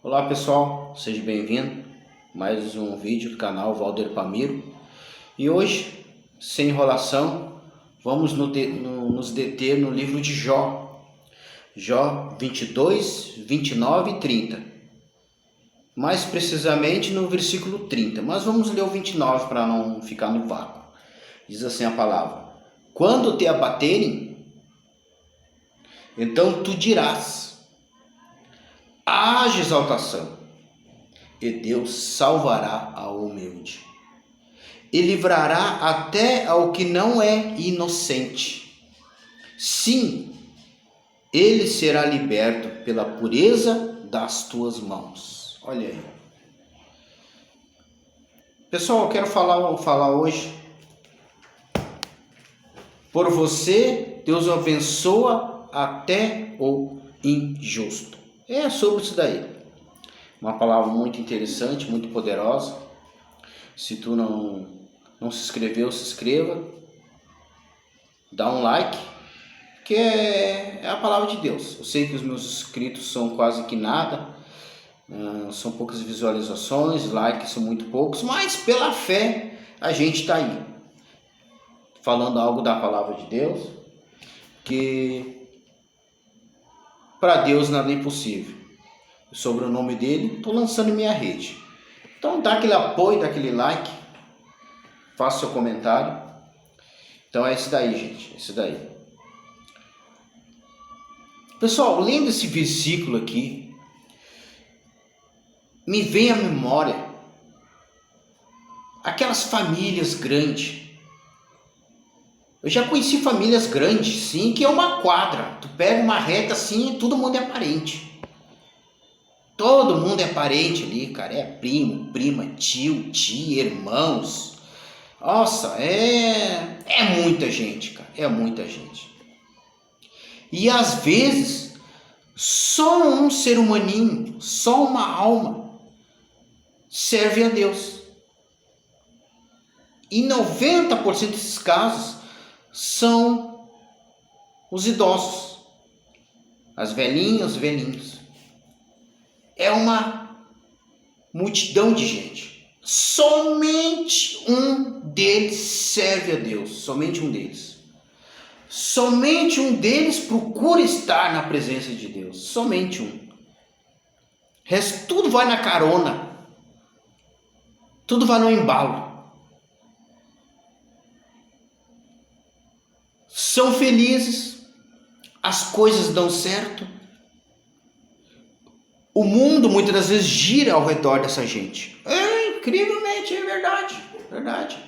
Olá pessoal, seja bem-vindo a mais um vídeo do canal Valder Pamiro. E hoje, sem enrolação, vamos nos deter no livro de Jó. Jó 22, 29 e 30. Mais precisamente no versículo 30, mas vamos ler o 29 para não ficar no vácuo. Diz assim a palavra: Quando te abaterem, então tu dirás: haja exaltação, e Deus salvará ao humilde, e livrará até ao que não é inocente. Sim, ele será liberto pela pureza das tuas mãos. Olha aí. Pessoal, eu quero falar hoje. Por você, Deus abençoa até o injusto. É sobre isso daí. Uma palavra muito interessante, muito poderosa. Se tu não se inscreveu, se inscreva. Dá um like, que é a palavra de Deus. Eu sei que os meus inscritos são quase que nada. São poucas visualizações, likes são muito poucos. Mas pela fé a gente está aí. Falando algo da palavra de Deus. Que para Deus nada é impossível. Sobre o nome dele, estou lançando minha rede. Então dá aquele apoio, dá aquele like, faça seu comentário. Então é isso daí, gente, é isso daí. Pessoal, lendo esse versículo aqui, me vem à memória aquelas famílias grandes. Eu já conheci famílias grandes, sim, que é uma quadra. Tu pega uma reta assim e todo mundo é parente. Todo mundo é parente ali, cara. É primo, prima, tio, tia, irmãos. Nossa, é muita gente, cara. É muita gente. E às vezes, só um ser humaninho, só uma alma, serve a Deus. E 90% desses casos são os idosos, as velhinhas, os velhinhos. É uma multidão de gente. Somente um deles serve a Deus. Somente um deles. Somente um deles procura estar na presença de Deus. Somente um. O resto tudo vai na carona. Tudo vai no embalo. São felizes. As coisas dão certo. O mundo muitas das vezes gira ao redor dessa gente. Incrivelmente, é verdade. Verdade.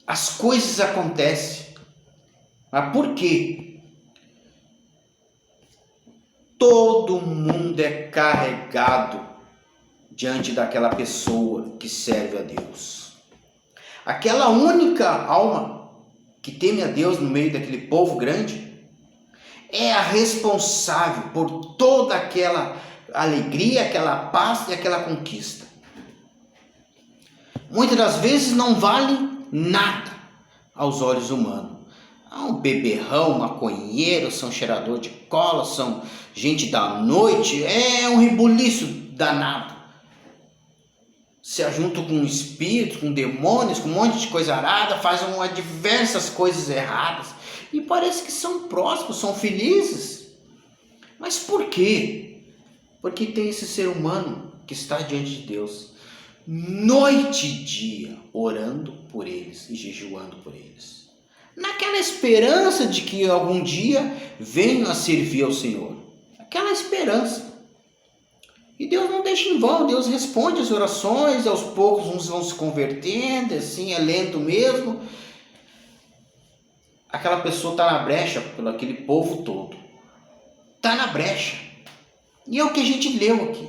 As coisas acontecem. Mas por quê? Todo mundo é carregado diante daquela pessoa que serve a Deus. Aquela única alma que teme a Deus no meio daquele povo grande é a responsável por toda aquela alegria, aquela paz e aquela conquista. Muitas das vezes não vale nada aos olhos humanos. Um beberrão, maconheiro, são cheirador de cola, são gente da noite, é um rebuliço danado. Se ajuntam com espíritos, com demônios, com um monte de coisa arada, fazem diversas coisas erradas. E parece que são prósperos, são felizes. Mas por quê? Porque tem esse ser humano que está diante de Deus, noite e dia, orando por eles e jejuando por eles. Naquela esperança de que algum dia venham a servir ao Senhor. Aquela esperança. E Deus não deixa em vão, Deus responde as orações, aos poucos uns vão se convertendo, assim, é lento mesmo. Aquela pessoa está na brecha pelo aquele povo todo. Está na brecha. E é o que a gente leu aqui.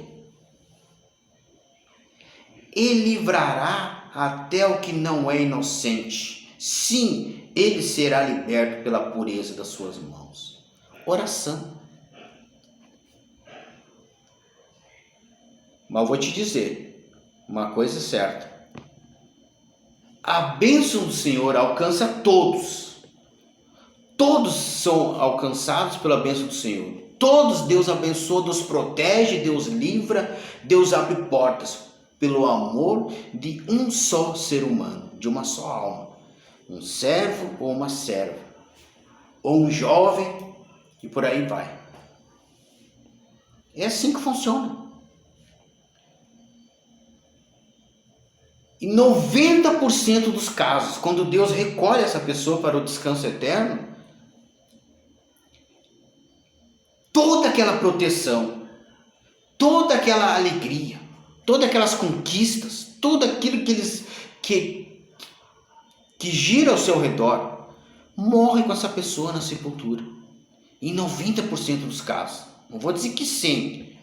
E livrará até o que não é inocente. Sim, ele será liberto pela pureza das suas mãos. Oração. Mas eu vou te dizer uma coisa certa. A bênção do Senhor alcança todos. Todos são alcançados pela bênção do Senhor. Todos Deus abençoa, Deus protege, Deus livra, Deus abre portas pelo amor de um só ser humano, de uma só alma. Um servo ou uma serva, ou um jovem, e por aí vai. É assim que funciona. Em 90% dos casos, quando Deus recolhe essa pessoa para o descanso eterno, toda aquela proteção, toda aquela alegria, todas aquelas conquistas, tudo aquilo que gira ao seu redor, morre com essa pessoa na sepultura. Em 90% dos casos. Não vou dizer que sempre.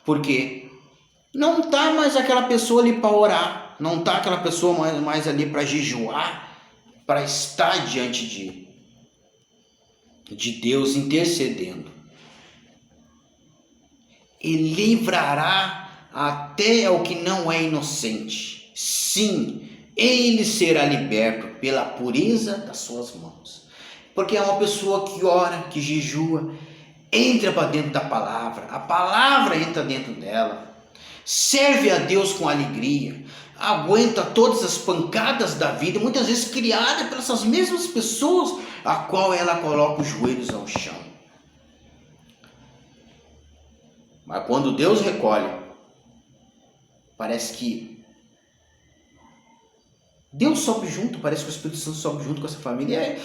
Porque não está mais aquela pessoa ali para orar, não está aquela pessoa mais ali para jejuar, para estar diante de Deus intercedendo. E livrará até o que não é inocente. Sim, ele será liberto pela pureza das suas mãos. Porque é uma pessoa que ora, que jejua, entra para dentro da palavra, a palavra entra dentro dela, serve a Deus com alegria, aguenta todas as pancadas da vida, muitas vezes criada por essas mesmas pessoas, a qual ela coloca os joelhos ao chão. Mas quando Deus recolhe, parece que Deus sobe junto, parece que o Espírito Santo sobe junto com essa família,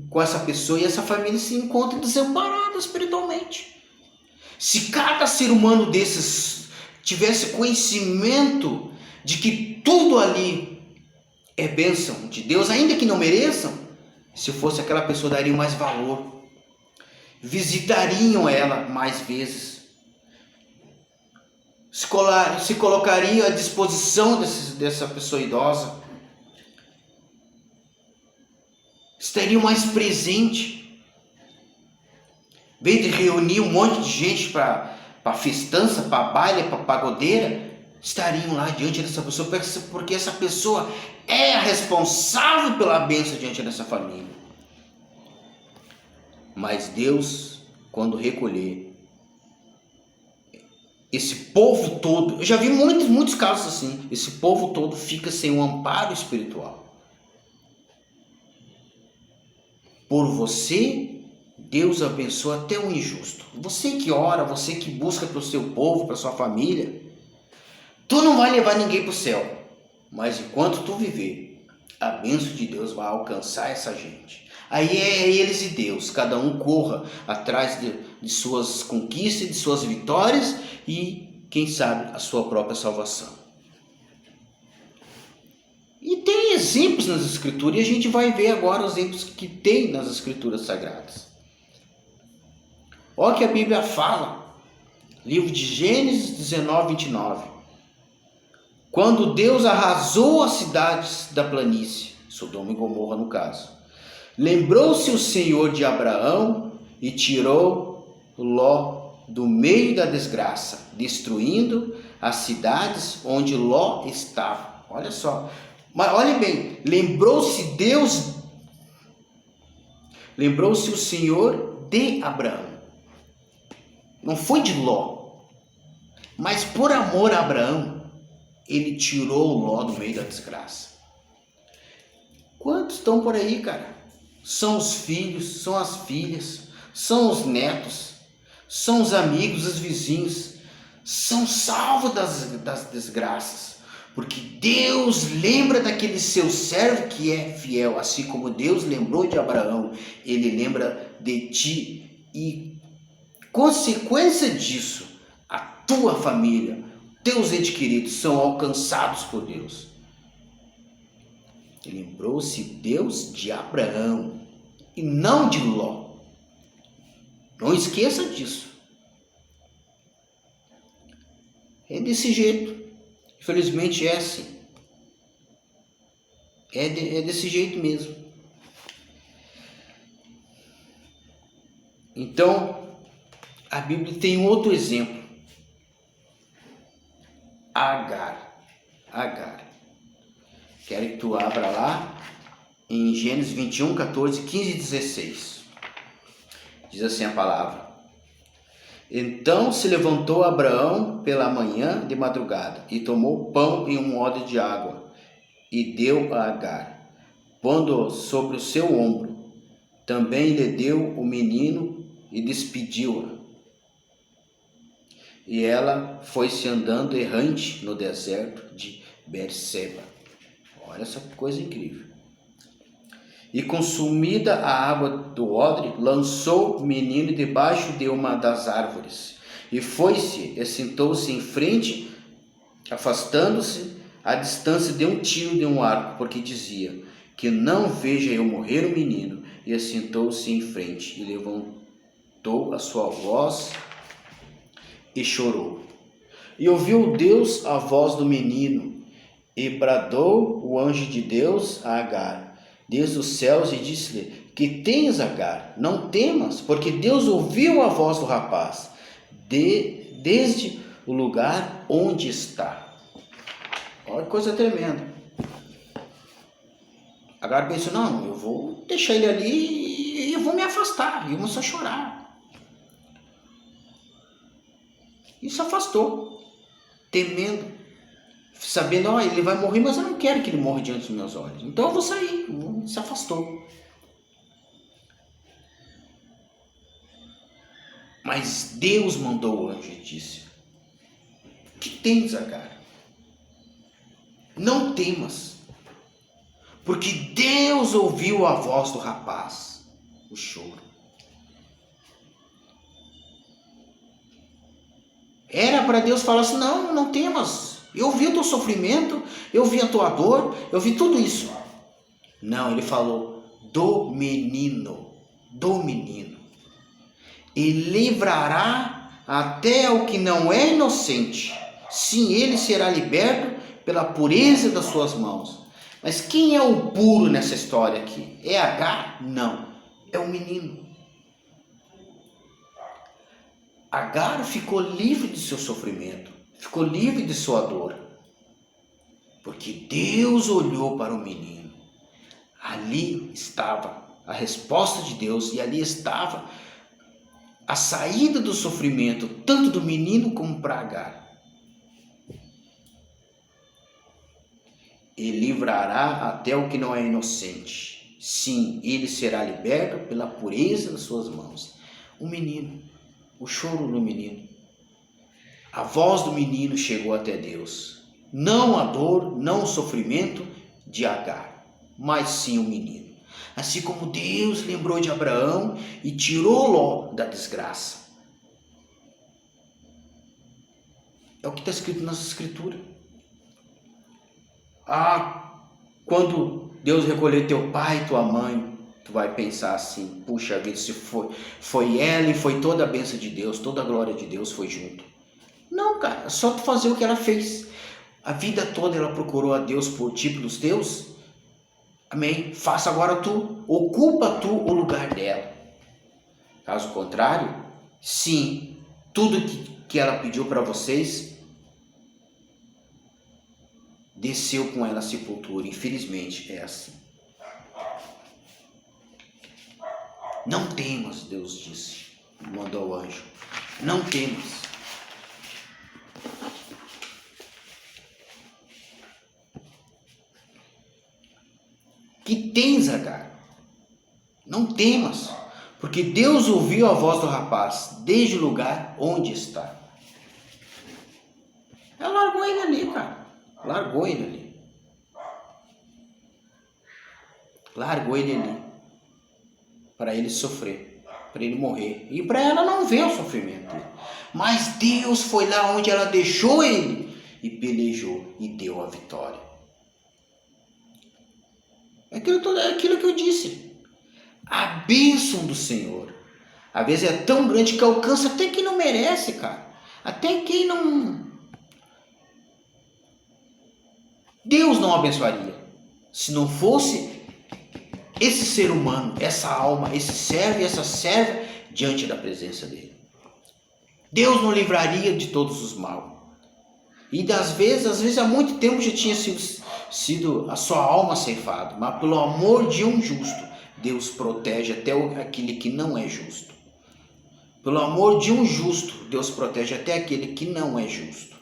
com essa pessoa, e essa família se encontra desamparada espiritualmente. Se cada ser humano desses tivesse conhecimento de que tudo ali é bênção de Deus, ainda que não mereçam, se fosse aquela pessoa daria mais valor, visitariam ela mais vezes, se colocariam à disposição dessa pessoa idosa, estariam mais presentes. Em vez de reunir um monte de gente para festança, para baile, para pagodeira, estariam lá diante dessa pessoa, porque essa pessoa é a responsável pela bênção diante dessa família. Mas Deus, quando recolher, esse povo todo, eu já vi muitos casos assim, esse povo todo fica sem um amparo espiritual. Por você, Deus abençoa até o injusto. Você que ora, você que busca para o seu povo, para a sua família, tu não vai levar ninguém para o céu. Mas enquanto tu viver, a bênção de Deus vai alcançar essa gente. Aí é eles e Deus, cada um corra atrás de suas conquistas, de suas vitórias e, quem sabe, a sua própria salvação. E tem exemplos nas Escrituras, e a gente vai ver agora os exemplos que tem nas Escrituras Sagradas. Olha o que a Bíblia fala, livro de Gênesis 19, 29. Quando Deus arrasou as cidades da planície, Sodoma e Gomorra no caso, lembrou-se o Senhor de Abraão e tirou Ló do meio da desgraça, destruindo as cidades onde Ló estava. Olha só. Mas olhe bem, lembrou-se o Senhor de Abraão. Não foi de Ló. Mas por amor a Abraão, ele tirou Ló do meio da desgraça. Quantos estão por aí, cara? São os filhos, são as filhas, são os netos, são os amigos, os vizinhos, são salvos das desgraças. Porque Deus lembra daquele seu servo que é fiel, assim como Deus lembrou de Abraão, ele lembra de ti. E consequência disso, a tua família, teus entes queridos são alcançados por Deus. Lembrou-se Deus de Abraão e não de Ló. Não esqueça disso. É desse jeito. Infelizmente é assim. É desse jeito mesmo. Então, a Bíblia tem um outro exemplo. Agar. Quero que tu abra lá em Gênesis 21, 14, 15 e 16. Diz assim a palavra: Então se levantou Abraão pela manhã de madrugada, e tomou pão e um odre de água, e deu a Agar, pondo-o sobre o seu ombro. Também lhe deu o menino e despediu-a. E ela foi-se andando errante no deserto de Berseba. Olha essa coisa incrível. E consumida a água do odre, lançou o menino debaixo de uma das árvores. E foi-se e sentou-se em frente, afastando-se à distância de um tiro de um arco, porque dizia: que não veja eu morrer o menino. E assentou-se em frente, e levantou a sua voz, e chorou. E ouviu Deus a voz do menino, e bradou o anjo de Deus a Agar, desde os céus, e disse-lhe: que tens, Agar? Não temas, porque Deus ouviu a voz do rapaz, desde o lugar onde está. Olha que coisa tremenda. Agar pensou: não, eu vou deixar ele ali e eu vou me afastar. E começou a chorar. E se afastou, temendo, sabendo: ó, ele vai morrer, mas eu não quero que ele morra diante dos meus olhos. Então eu vou sair. Se afastou. Mas Deus mandou o anjo e disse: que tens, Agar? Não temas, porque Deus ouviu a voz do rapaz, o choro. Era para Deus falar assim: não, não temas, eu vi o teu sofrimento, eu vi a tua dor, eu vi tudo isso. Não, ele falou: do menino, e livrará até o que não é inocente. Sim, ele será liberto pela pureza das suas mãos. Mas quem é o puro nessa história aqui? É Agar? Não, é o menino. Agar ficou livre de seu sofrimento, ficou livre de sua dor, porque Deus olhou para o menino. Ali estava a resposta de Deus, e ali estava a saída do sofrimento, tanto do menino como para Agar. E livrará até o que não é inocente. Sim, ele será liberto pela pureza das suas mãos. O menino, o choro do menino. A voz do menino chegou até Deus. Não a dor, não o sofrimento de Agar, mas sim o menino. Assim como Deus lembrou de Abraão e tirou Ló da desgraça. É o que está escrito nas Escrituras. Quando Deus recolher teu pai e tua mãe, tu vai pensar assim: puxa vida, se foi ela e foi toda a bênção de Deus, toda a glória de Deus foi junto. Não, cara, é só tu fazer o que ela fez. A vida toda ela procurou a Deus por ti, pelos teus. Amém? Faça agora tu, ocupa tu o lugar dela. Caso contrário, sim, tudo que ela pediu para vocês, desceu com ela a sepultura. Infelizmente é assim. Não temas, Deus disse, mandou o anjo. Não temas. Que tens, Agar? Não temas, porque Deus ouviu a voz do rapaz desde o lugar onde está. Ela largou ele ali, cara. Largou ele ali. Largou ele ali. Para ele sofrer. Para ele morrer. E para ela não ver o sofrimento dele. Mas Deus foi lá onde ela deixou ele. E pelejou. E deu a vitória. É aquilo que eu disse. A bênção do Senhor. Às vezes é tão grande que alcança até quem não merece, cara. Até quem não... Deus não abençoaria se não fosse esse ser humano, essa alma, esse servo e essa serva diante da presença dele. Deus não livraria de todos os mal. E às vezes há muito tempo já tinha sido a sua alma ceifada, mas pelo amor de um justo, Deus protege até aquele que não é justo. Pelo amor de um justo, Deus protege até aquele que não é justo.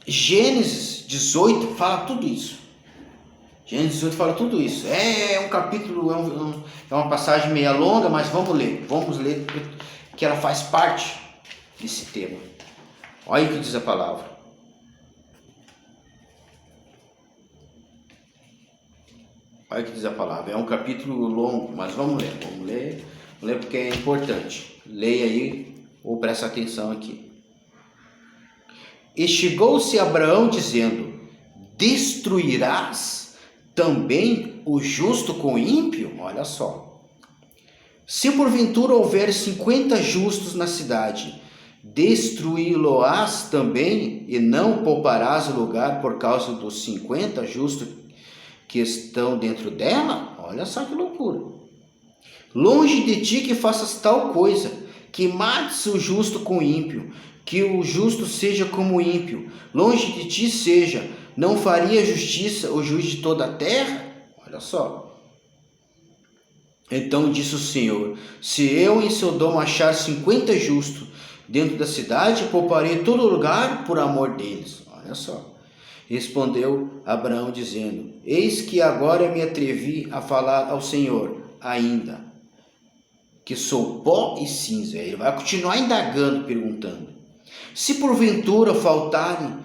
Gênesis 18 fala tudo isso. Gênesis 18 fala tudo isso. É um capítulo, é uma passagem meia longa, mas vamos ler, que ela faz parte desse tema. Olha o que diz a palavra. Olha o que diz a palavra. É um capítulo longo, mas vamos ler porque é importante. Leia aí ou presta atenção aqui. E chegou-se Abraão dizendo: destruirás também o justo com o ímpio? Olha só. Se porventura houver 50 justos na cidade, destruí-lo-ás também, e não pouparás o lugar por causa dos 50 justos que estão dentro dela? Olha só que loucura. Longe de ti que faças tal coisa, que mates o justo com o ímpio, que o justo seja como o ímpio. Longe de ti seja, não faria justiça o juiz de toda a terra? Olha só. Então disse o Senhor: se eu em Sodoma achar 50 justos dentro da cidade, pouparei todo lugar por amor deles. Olha só. Respondeu Abraão dizendo: eis que agora me atrevi a falar ao Senhor ainda, que sou pó e cinza. Ele vai continuar indagando, perguntando: se porventura faltarem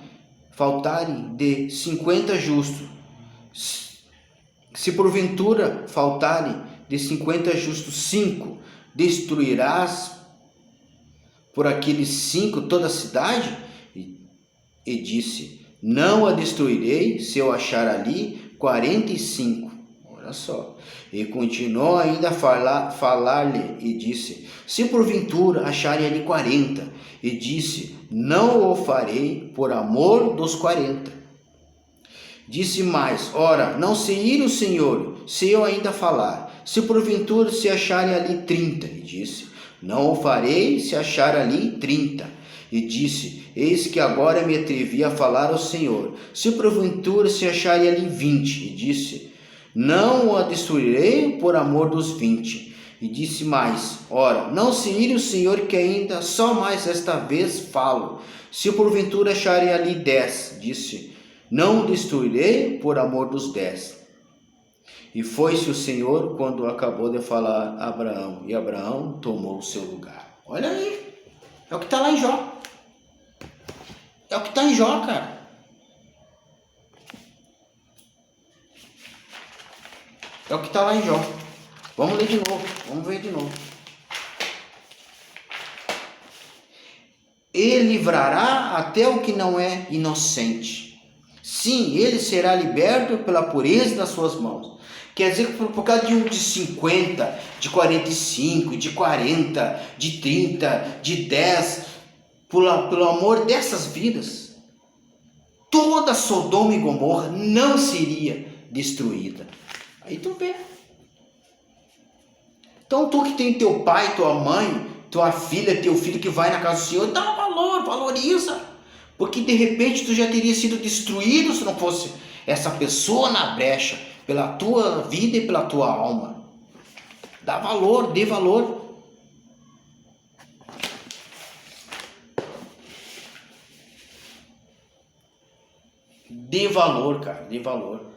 de 50 justos, se porventura faltarem de 50 justos 5, destruirás por aqueles 5 toda a cidade? E disse: não a destruirei se eu achar ali 45. Olha só. E continuou ainda a falar-lhe e disse: se porventura acharem ali 40. E disse: não o farei por amor dos 40. Disse mais: ora, não se ire o Senhor, se eu ainda falar. Se porventura se acharem ali 30. E disse: não o farei se achar ali 30. E disse: eis que agora me atrevi a falar ao Senhor. Se porventura se acharem ali 20. E disse: não o destruirei por amor dos 20. E disse mais: ora, não se ire o Senhor, que ainda só mais esta vez falo. Se porventura acharem ali 10. Disse: não o destruirei por amor dos 10. E foi-se o Senhor quando acabou de falar a Abraão, e Abraão tomou o seu lugar. Olha aí, é o que está lá em Jó. É o que está em Jó, cara. É o que está lá em Jó. Vamos ler de novo, vamos ver de novo. Ele livrará até o que não é inocente. Sim, ele será liberto pela pureza das suas mãos. Quer dizer que por causa de 50, de 45, de 40, de 30, de 10, pelo amor dessas vidas, toda Sodoma e Gomorra não seria destruída. Aí tu vê. Então tu que tem teu pai, tua mãe, tua filha, teu filho que vai na casa do Senhor, dá valor, valoriza. Porque de repente tu já teria sido destruído se não fosse essa pessoa na brecha, pela tua vida e pela tua alma. Dá valor, dê valor. Dê valor, cara, dê valor.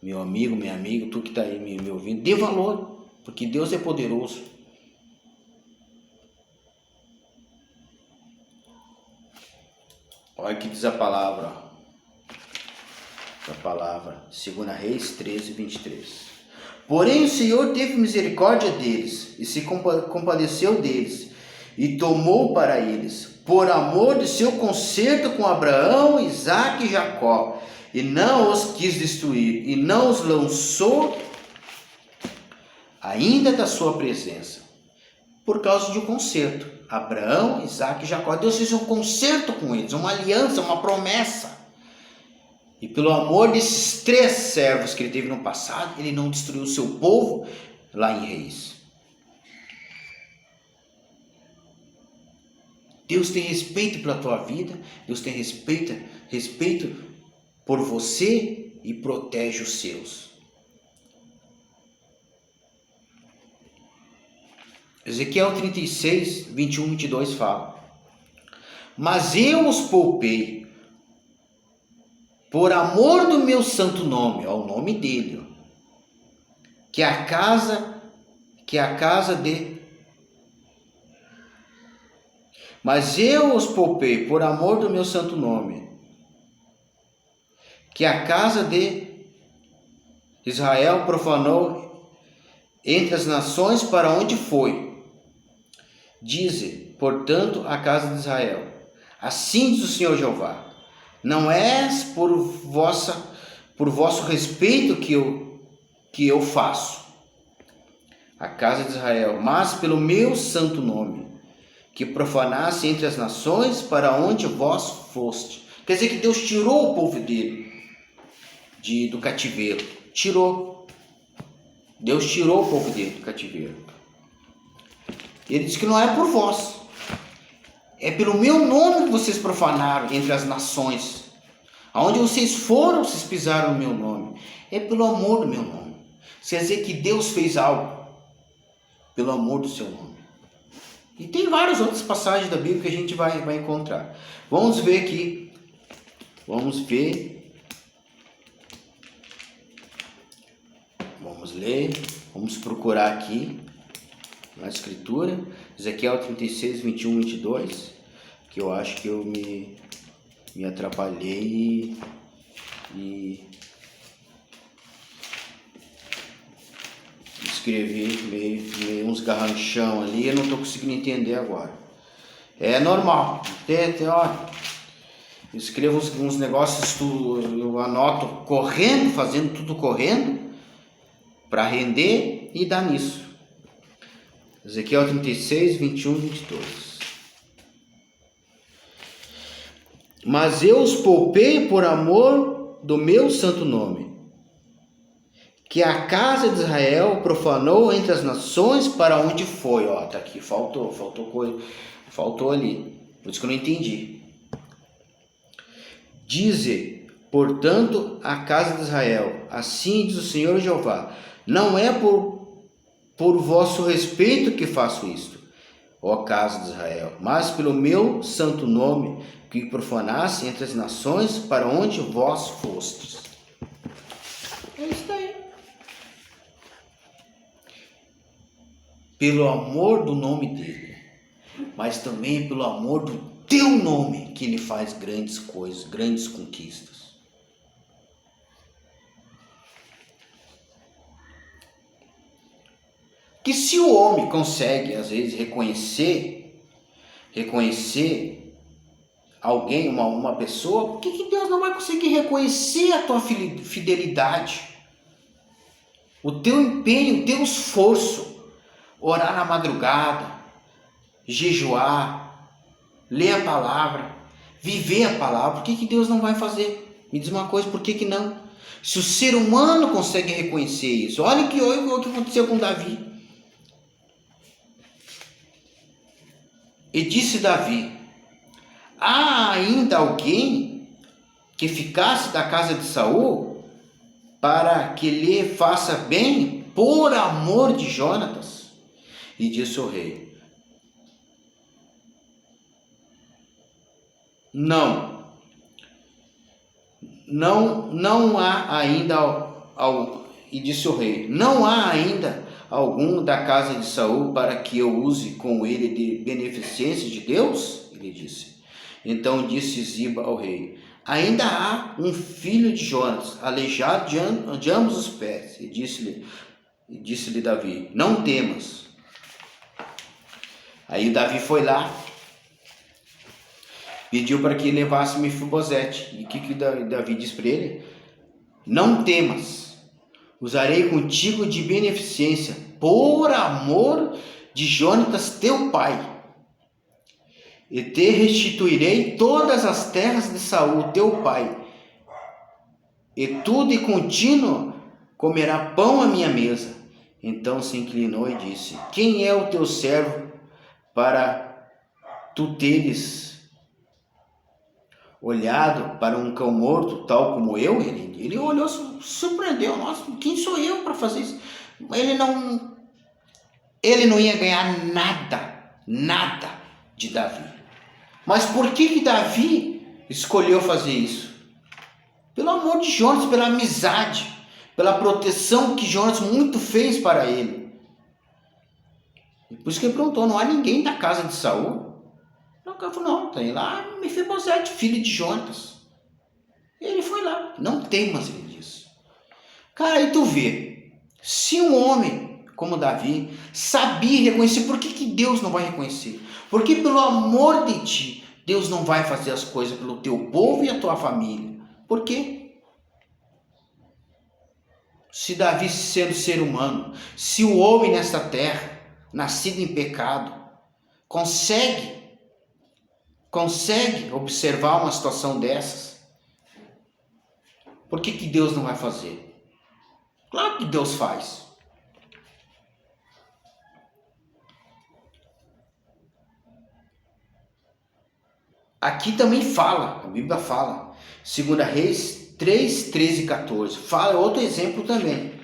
Meu amigo, minha amiga, tu que está aí me ouvindo, dê valor, porque Deus é poderoso. Olha o que diz a palavra. A palavra, 2 Reis 13, 23. Porém o Senhor teve misericórdia deles, e se compadeceu deles, e tomou para eles, por amor de seu concerto com Abraão, Isaque e Jacó, e não os quis destruir, e não os lançou ainda da sua presença, por causa de um concerto. Abraão, Isaque e Jacó, Deus fez um concerto com eles, uma aliança, uma promessa. E pelo amor desses 3 servos que ele teve no passado, ele não destruiu o seu povo lá em Reis. Deus tem respeito pela tua vida, Deus tem respeito por você e protege os seus. Ezequiel 36, 21, 22 fala: mas eu os poupei por amor do meu santo nome, ó, o nome dele, ó, que a casa de... Mas eu os poupei por amor do meu santo nome, que a casa de Israel profanou entre as nações para onde foi. Dize, portanto, a casa de Israel: assim diz o Senhor Jeová: não é por vosso respeito que eu faço a casa de Israel, mas pelo meu santo nome, que profanasse entre as nações para onde vós foste. Quer dizer que Deus tirou o povo dele do cativeiro. Tirou. Deus tirou o povo dele do cativeiro. Ele diz que não é por vós. É pelo meu nome que vocês profanaram entre as nações. Aonde vocês foram, vocês pisaram o meu nome. É pelo amor do meu nome. Quer dizer que Deus fez algo pelo amor do seu nome. E tem várias outras passagens da Bíblia que a gente vai encontrar. Vamos ver aqui. Vamos ver. Vamos ler. Vamos procurar aqui na Escritura. Ezequiel 36, 21, 22. Que eu acho que eu me atrapalhei e escrevi meio uns garranchão ali, eu não estou conseguindo entender agora. É normal, olha, eu escrevo uns negócios, eu anoto correndo, fazendo tudo correndo, para render e dar nisso. Ezequiel 36, 21, 22. Mas eu os poupei por amor do meu santo nome, que a casa de Israel profanou entre as nações para onde foi. Ó, tá aqui, faltou ali. Por isso que eu não entendi. Dize, portanto, a casa de Israel: assim diz o Senhor Jeová: não é por vosso respeito que faço isto, ó casa de Israel, mas pelo meu santo nome, que profanasse entre as nações para onde vós fostes. É isso aí. Pelo amor do nome dele, mas também pelo amor do teu nome, que ele faz grandes coisas, grandes conquistas. Que se o homem consegue, às vezes, reconhecer alguém, uma pessoa, por que Deus não vai conseguir reconhecer a tua fidelidade, o teu empenho, o teu esforço, orar na madrugada, jejuar, ler a palavra, viver a palavra? Por que Deus não vai fazer? Me diz uma coisa, por que não? Se o ser humano consegue reconhecer isso, olha o que aconteceu com Davi. E disse Davi: há ainda alguém que ficasse da casa de Saul para que lhe faça bem por amor de Jonatas? E disse o rei: não há ainda e disse o rei: não há ainda algum da casa de Saul para que eu use com ele de beneficência de Deus? Ele disse. Então disse Ziba ao rei: ainda há um filho de Jonas, aleijado de ambos os pés. E disse-lhe Davi: não temas. Aí Davi foi lá, pediu para que levasse Mefibosete. E o que Davi disse para ele? Não temas, usarei contigo de beneficência, por amor de Jonatas teu pai, e te restituirei todas as terras de Saul teu pai, e tu de contínuo comerá pão à minha mesa. Então se inclinou e disse: quem é o teu servo para tu teres olhado para um cão morto tal como eu? Ele olhou, surpreendeu. Nossa, quem sou eu para fazer isso? Ele não ia ganhar nada de Davi. Mas por que Davi escolheu fazer isso? Pelo amor de Jonas, pela amizade, pela proteção que Jonas muito fez para ele. Por isso que ele perguntou, não há ninguém da casa de Saul? O cara falou, não, tem lá Mefibosete, filho de Jonas. Ele foi lá, não temas, ele disse. Cara, aí tu vê, se um homem como Davi sabia reconhecer, por que Deus não vai reconhecer? Porque pelo amor de ti, Deus não vai fazer as coisas pelo teu povo e a tua família. Por quê? Se Davi, sendo ser humano, se o homem nesta terra, nascido em pecado, consegue observar uma situação dessas, por que Deus não vai fazer? Claro que Deus faz. Aqui também fala, a Bíblia fala, 2 Reis 3, 13 e 14, fala outro exemplo também,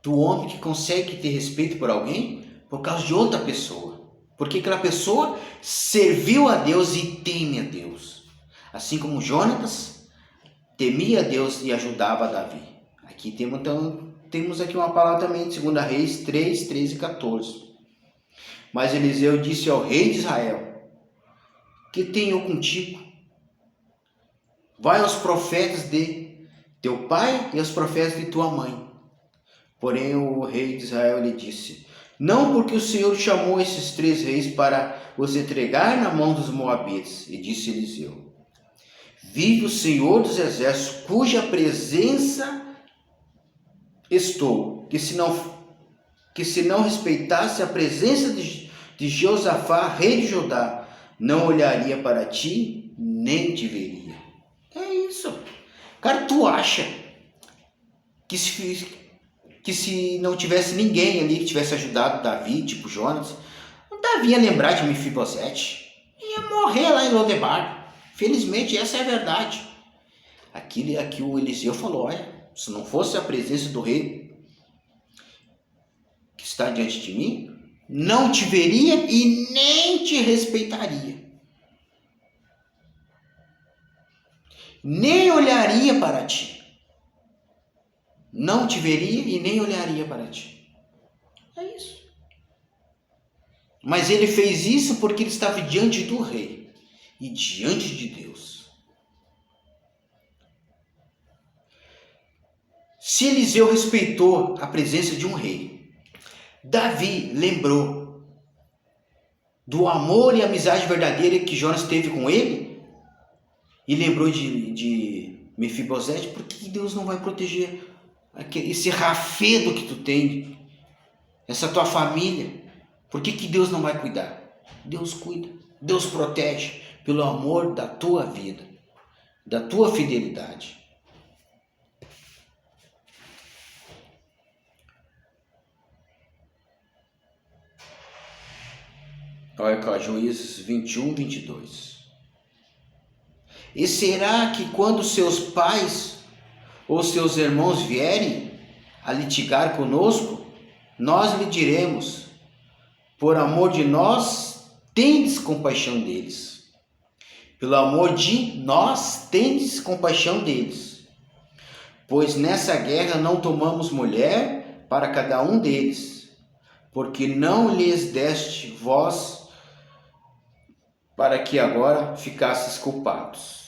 do homem que consegue ter respeito por alguém por causa de outra pessoa, porque aquela pessoa serviu a Deus e teme a Deus, assim como Jonatas temia a Deus e ajudava a Davi. Aqui temos aqui uma palavra também de 2 Reis 3, 13 e 14. Mas Eliseu disse ao rei de Israel, que tenho contigo? Vai aos profetas de teu pai e aos profetas de tua mãe. Porém o rei de Israel lhe disse, não, porque o Senhor chamou esses 3 reis para os entregar na mão dos moabitas. E disse Eliseu, vive o Senhor dos exércitos, cuja presença estou, que se não respeitasse a presença de Josafá, rei de Judá, não olharia para ti, nem te veria. É isso. Cara, tu acha que se não tivesse ninguém ali que tivesse ajudado Davi, tipo Jonas, o Davi ia lembrar de Mefibosete, ia morrer lá em Lodebar. Felizmente essa é a verdade. Aqui o Eliseu falou, olha, se não fosse a presença do rei que está diante de mim, não te veria e nem te respeitaria. Nem olharia para ti. Não te veria e nem olharia para ti. É isso. Mas ele fez isso porque ele estava diante do rei e diante de Deus. Se Eliseu respeitou a presença de um rei, Davi lembrou do amor e amizade verdadeira que Jonas teve com ele e lembrou de Mefibosete. Por que Deus não vai proteger esse rafedo que tu tem, essa tua família? Por que Deus não vai cuidar? Deus cuida, Deus protege pelo amor da tua vida, da tua fidelidade. Olha cá, Juízes 21, 22. E será que quando seus pais ou seus irmãos vierem a litigar conosco, nós lhe diremos, por amor de nós, tendes compaixão deles. Pelo amor de nós, tendes compaixão deles. Pois nessa guerra não tomamos mulher para cada um deles, porque não lhes deste vós para que agora ficasses culpados.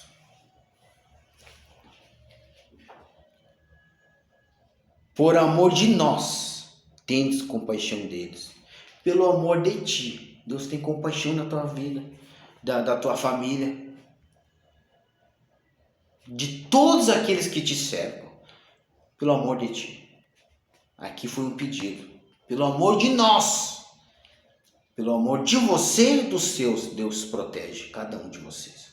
Por amor de nós, tendes compaixão deles. Pelo amor de ti, Deus tem compaixão na tua vida, da tua família, de todos aqueles que te cercam. Pelo amor de ti. Aqui foi um pedido. Pelo amor de nós, pelo amor de você e dos seus, Deus protege cada um de vocês.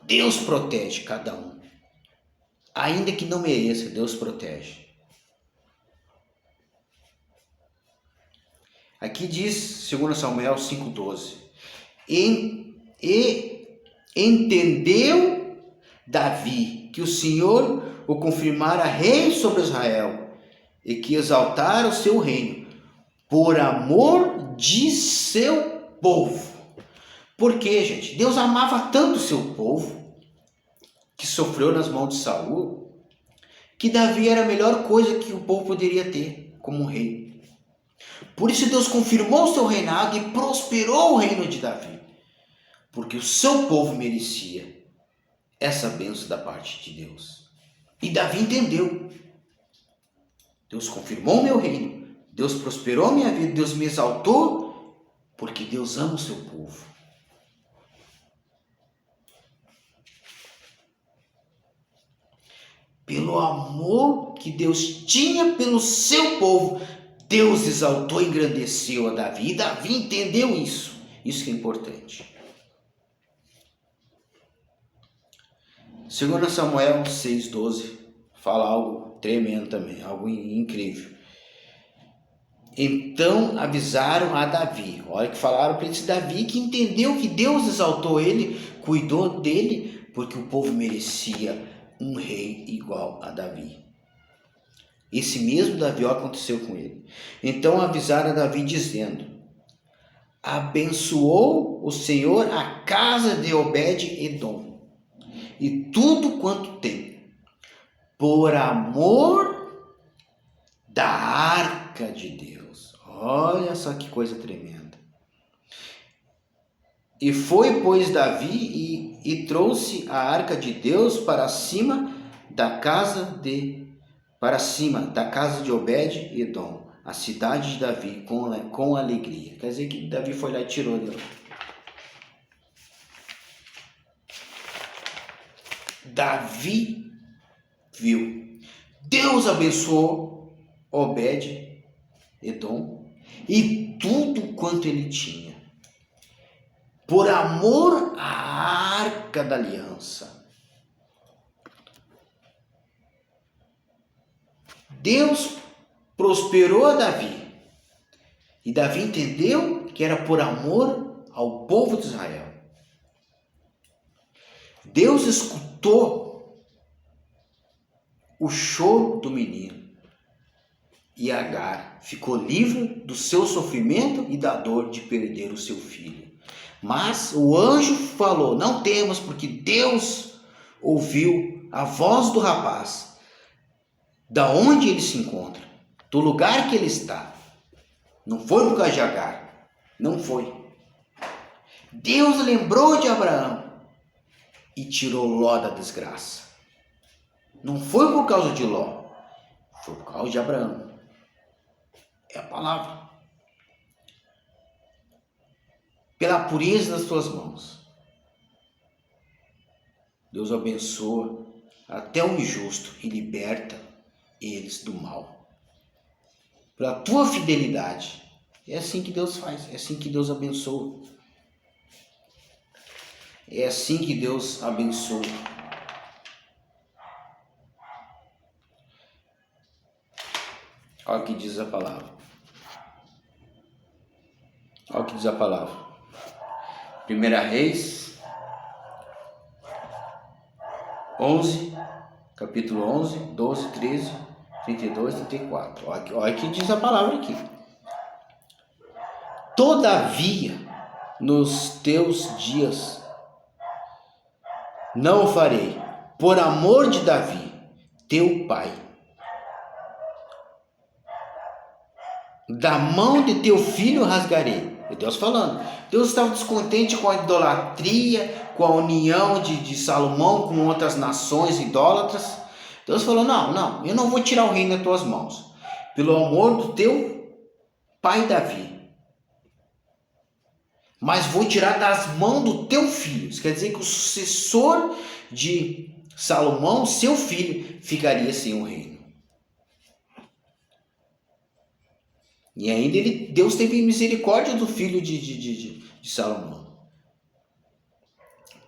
Deus protege cada um. Ainda que não mereça, Deus protege. Aqui diz, 2 Samuel 5,12, E entendeu Davi que o Senhor o confirmara rei sobre Israel e que exaltara o seu reino por amor de seu povo. Por quê, gente? Deus amava tanto o seu povo que sofreu nas mãos de Saul, que Davi era a melhor coisa que o povo poderia ter como rei. Por isso Deus confirmou o seu reinado e prosperou o reino de Davi, porque o seu povo merecia essa bênção da parte de Deus. E Davi entendeu. Deus confirmou o meu reino, Deus prosperou a minha vida, Deus me exaltou, porque Deus ama o seu povo. Pelo amor que Deus tinha pelo seu povo, Deus exaltou e engrandeceu a Davi. E Davi entendeu isso. Isso que é importante. 2 Samuel 6,12 fala algo tremendo também, algo incrível. Então avisaram a Davi. Olha que falaram para esse Davi que entendeu que Deus exaltou ele, cuidou dele, porque o povo merecia um rei igual a Davi. Esse mesmo Davi aconteceu com ele. Então avisaram a Davi dizendo: abençoou o Senhor a casa de Obed-edom e tudo quanto tem, por amor da arca de Deus. Olha só que coisa tremenda. E foi, pois, Davi e trouxe a arca de Deus para cima da casa de Obed-edom, a cidade de Davi, com alegria. Quer dizer que Davi foi lá e tirou de lá. Davi viu. Deus abençoou Obed-edom e tudo quanto ele tinha, por amor à arca da aliança. Deus prosperou a Davi. E Davi entendeu que era por amor ao povo de Israel. Deus escutou o choro do menino. E Agar ficou livre do seu sofrimento e da dor de perder o seu filho. Mas o anjo falou: não temas, porque Deus ouviu a voz do rapaz, da onde ele se encontra, do lugar que ele está. Não foi por causa de Agar, não foi. Deus lembrou de Abraão e tirou Ló da desgraça. Não foi por causa de Ló, foi por causa de Abraão. É a palavra. Pela pureza das tuas mãos, Deus abençoa até o injusto e liberta eles do mal. Pela tua fidelidade. É assim que Deus faz, é assim que Deus abençoa. É assim que Deus abençoa. Olha o que diz a palavra. Olha o que diz a palavra. 1 Reis 11, capítulo 11, 12, 13, 32, 34. Olha o que diz a palavra aqui. Todavia, nos teus dias, não o farei, por amor de Davi, teu pai. Da mão de teu filho rasgarei. É Deus falando. Deus estava descontente com a idolatria, com a união de Salomão com outras nações idólatras. Deus falou: não, eu não vou tirar o reino das tuas mãos, pelo amor do teu pai Davi, mas vou tirar das mãos do teu filho. Isso quer dizer que o sucessor de Salomão, seu filho, ficaria sem o reino. E ainda Deus teve misericórdia do filho de Salomão.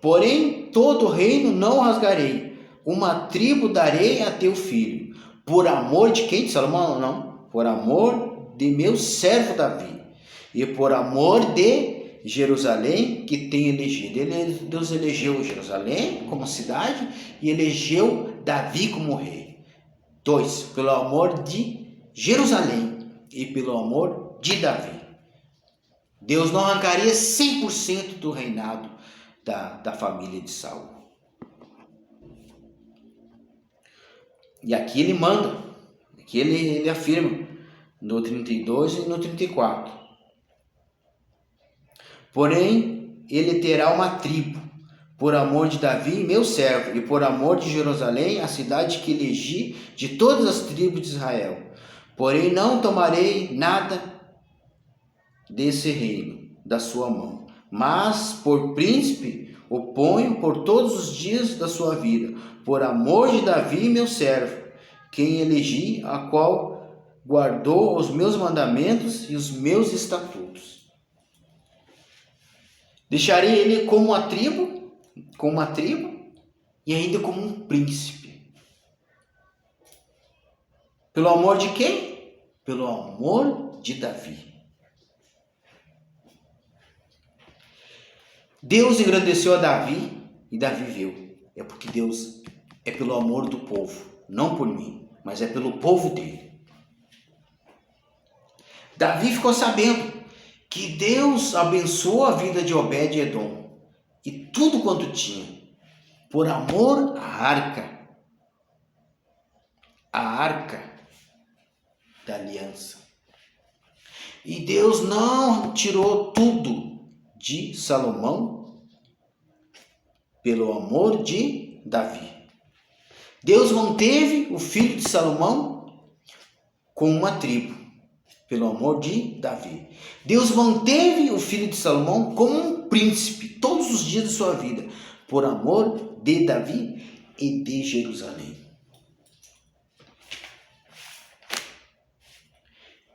Porém, todo o reino não rasgarei, uma tribo darei a teu filho, por amor de quem? De Salomão? Não, por amor de meu servo Davi, e por amor de Jerusalém que tem elegido. Deus elegeu Jerusalém como cidade e elegeu Davi como rei. 2. Pelo amor de Jerusalém e pelo amor de Davi. Deus não arrancaria 100% do reinado da família de Saul. E aqui ele manda, aqui ele afirma, no 32 e no 34. Porém, ele terá uma tribo, por amor de Davi, meu servo, e por amor de Jerusalém, a cidade que elegi de todas as tribos de Israel. Porém, não tomarei nada desse reino da sua mão, mas por príncipe o ponho por todos os dias da sua vida, por amor de Davi, meu servo, quem elegi, a qual guardou os meus mandamentos e os meus estatutos. Deixarei ele como uma tribo e ainda como um príncipe. Pelo amor de quem? Pelo amor de Davi. Deus engrandeceu a Davi e Davi viu. É porque Deus é pelo amor do povo, não por mim, mas é pelo povo dele. Davi ficou sabendo que Deus abençoou a vida de Obed-Edom e tudo quanto tinha, por amor à arca da aliança. E Deus não tirou tudo de Salomão pelo amor de Davi. Deus manteve o filho de Salomão com uma tribo, pelo amor de Davi. Deus manteve o filho de Salomão como um príncipe todos os dias de sua vida, por amor de Davi e de Jerusalém.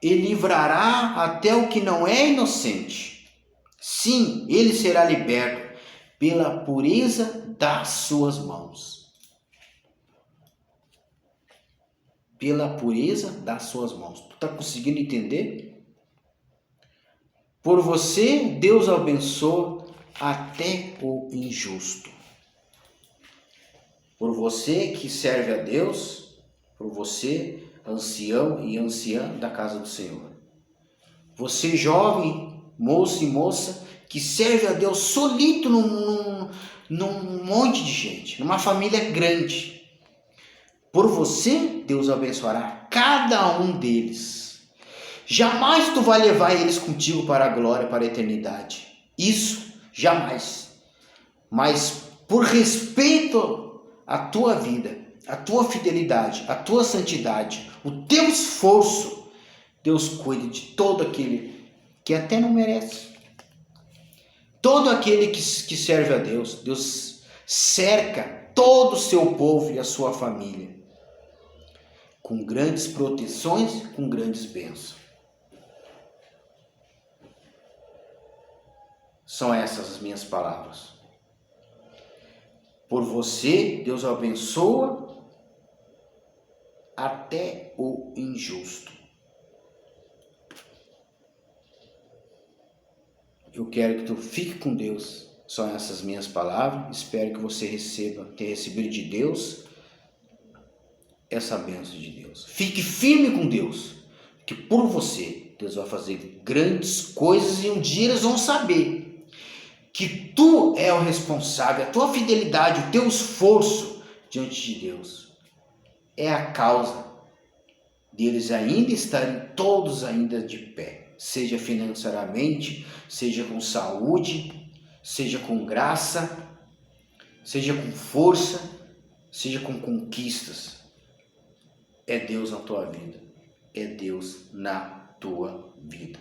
E livrará até o que não é inocente. Sim, ele será liberto pela pureza das suas mãos. Pela pureza das suas mãos. Tu está conseguindo entender? Por você, Deus abençoa até o injusto. Por você que serve a Deus, por você, ancião e anciã da casa do Senhor. Você, jovem, moço e moça, que serve a Deus solito num monte de gente, numa família grande. Por você, Deus abençoará cada um deles. Jamais tu vai levar eles contigo para a glória, para a eternidade. Isso, jamais. Mas por respeito à tua vida, à tua fidelidade, à tua santidade, o teu esforço, Deus cuida de todo aquele que até não merece. Todo aquele que serve a Deus, Deus cerca todo o seu povo e a sua família com grandes proteções, com grandes bênçãos. São essas as minhas palavras. Por você, Deus abençoa até o injusto. Eu quero que tu fique com Deus. São essas minhas palavras. Espero que você tenha recebido de Deus essa bênção de Deus. Fique firme com Deus, que por você Deus vai fazer grandes coisas e um dia eles vão saber que tu é o responsável, a tua fidelidade, o teu esforço diante de Deus é a causa deles ainda estarem todos ainda de pé, seja financeiramente, seja com saúde, seja com graça, seja com força, seja com conquistas. É Deus na tua vida, é Deus na tua vida.